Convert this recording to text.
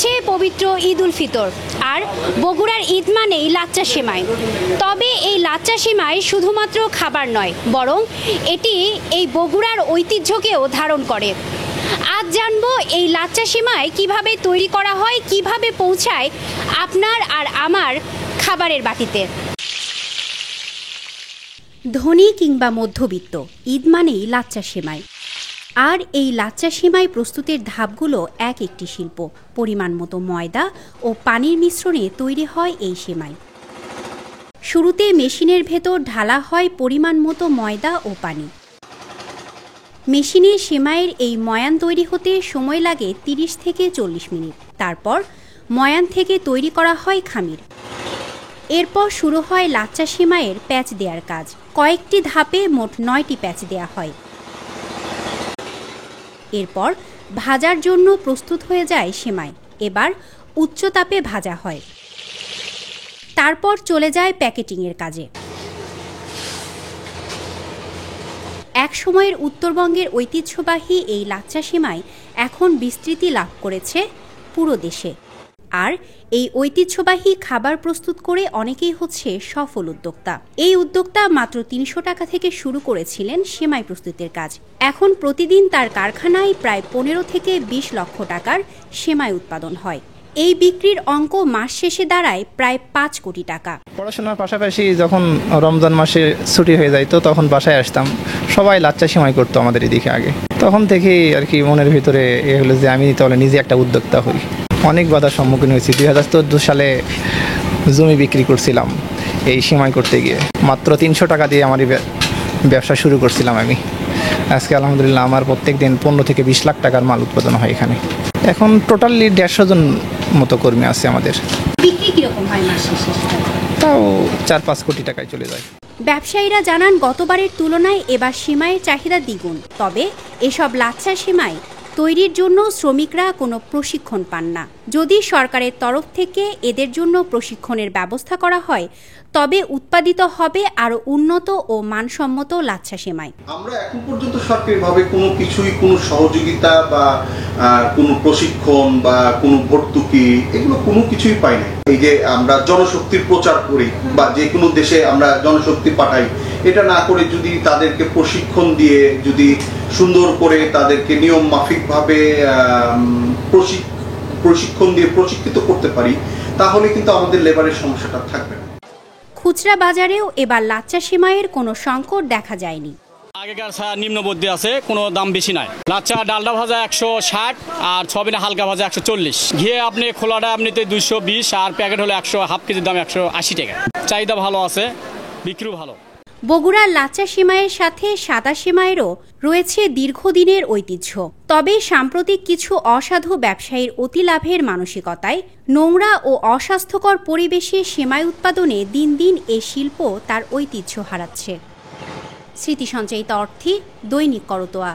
আসছে পবিত্র ঈদ উল ফিতর, আর বগুড়ার ঈদ মানেই লাচ্চা সেমাই। তবে এই লাচ্চা সেমাই শুধুমাত্র খাবার নয়, বরং এটি এই বগুড়ার ঐতিহ্যকেও ধারণ করে। আজ জানবো এই লাচ্চা সেমাই কিভাবে তৈরি করা হয়, কিভাবে পৌঁছায় আপনার আর আমার খাবারের বাটিতে। ধনী কিংবা মধ্যবিত্ত, ঈদ মানেই লাচ্চা সেমাই। আর এই লাচ্চা সেমাই প্রস্তুতের ধাপগুলো এক একটি শিল্প। পরিমাণ মতো ময়দা ও পানির মিশ্রণে তৈরি হয় এই সেমাই। শুরুতে মেশিনের ভেতর ঢালা হয় পরিমাণ মতো ময়দা ও পানি। মেশিনে সেমাইয়ের এই ময়ান তৈরি হতে সময় লাগে 30 থেকে 40 মিনিট। তারপর ময়ান থেকে তৈরি করা হয় খামির। এরপর শুরু হয় লাচ্চা সেমাইয়ের প্যাচ দেওয়ার কাজ। কয়েকটি ধাপে মোট 9টি প্যাচ দেওয়া হয়। এরপর ভাজার জন্য প্রস্তুত হয়ে যায় সেমাই। এবার উচ্চ তাপে ভাজা হয়। তারপর চলে যায় প্যাকেটিংয়ের কাজে। এক সময়ের উত্তরবঙ্গের ঐতিহ্যবাহী এই লাচ্চা সেমাই এখন বিস্তৃতি লাভ করেছে পুরো দেশে। আর এই ঐতিহ্যবাহী খাবার প্রস্তুত করে অনেকেই হচ্ছে সফল উদ্যোক্তা। এই উদ্যোক্তা মাত্র 300 টাকা থেকে শুরু করেছিলেন সেমাই প্রস্তুতের কাজ। এখন প্রতিদিন তার কারখানায় প্রায় 15 থেকে 20 লক্ষ টাকার সেমাই উৎপাদন হয়। এই বিক্রির অঙ্ক মাস শেষে দাঁড়ায় প্রায় 5 কোটি টাকা। পড়াশোনার পাশাপাশি যখন রমজান মাসে ছুটি হয়ে যাইতো তখন বাসায় আসতাম। সবাই লাচ্চা সেমাই করতো আমাদের এদিকে আগে। তখন থেকেই আর কি মনের ভিতরে এ হলো যে আমি তাহলে নিজে একটা উদ্যোক্তা হই। অনেক বাধার সম্মুখীন হয়েছি। 2014 সালে জমি বিক্রি করছিলাম এই সেমাই করতে গিয়ে। মাত্র 300 টাকা দিয়ে আমার ব্যবসা শুরু করছিলাম আমি। আজকে আলহামদুলিল্লাহ আমার প্রত্যেক দিন 15 থেকে 20 লাখ টাকার মাল উৎপাদন হয় এখানে। এখন টোটালি 150 জন মতো কর্মী আছে আমাদের। বিক্রি কিরকম হয় মাস শেষে? তাও 4-5 কোটি টাকায় চলে যায়। ব্যবসায়ীরা জানান গতবারের তুলনায় এবার সেমাইয়ের চাহিদা দ্বিগুণ। তবে এসব লাচ্চা সেমাই তৈরির জন্য শ্রমিকরা কোনো প্রশিক্ষণ পান না। যদি সরকারের তরফ থেকে এদের জন্য প্রশিক্ষণের ব্যবস্থা করা হয় তবে উৎপাদিত হবে আরও উন্নত ও মানসম্মত লাচ্চা সেমাই। আমরা এখন পর্যন্ত সরকারিভাবে কোনো সহযোগিতা বা কোনো প্রশিক্ষণ বা কোনো ভর্তুকি এগুলো কোনো কিছুই পাই না। এই যে আমরা জনশক্তির প্রচার করি বা যে কোনো দেশে আমরা জনশক্তি পাঠাই, এটা না করে যদি তাদেরকে প্রশিক্ষণ দিয়ে যদি সুন্দর করে তাদেরকে নিয়ম মাফিকভাবে প্রশিক্ষণ দিয়ে প্রশিক্ষিত করতে পারি তাহলে কিন্তু আমাদের লেবারের সমস্যাটা থাকবে না। খুচরা বাজারেও এবার লাচ্চা সেমাইয়ের কোনো সংকট দেখা যায়নি। আগেকার নিম্নবর্তী আছে, কোনো দাম বেশি নাই। লাচ্চা ডালডা ভাজা 160 আর সবিনা হালকা ভাজা 140। ঘিয়ে আপনি খোলাটা আপনিতে 220 আর প্যাকেট হলো 100, হাফ কেজির দাম 180 টাকা। চাহিদা ভালো আছে, বিক্রিও ভালো। বগুড়ার লাচ্চা সেমাইয়ের সাথে সাদা সেমাইয়েরও রয়েছে দীর্ঘদিনের ঐতিহ্য। তবে সাম্প্রতিক কিছু অসাধু ব্যবসায়ীর অতি লাভের মানসিকতায় নোংরা ও অস্বাস্থ্যকর পরিবেশে সেমাই উৎপাদনে দিন দিন এ শিল্প তার ঐতিহ্য হারাচ্ছে। স্মৃতি সঞ্চয়িতা অর্থী, দৈনিক করতোয়া।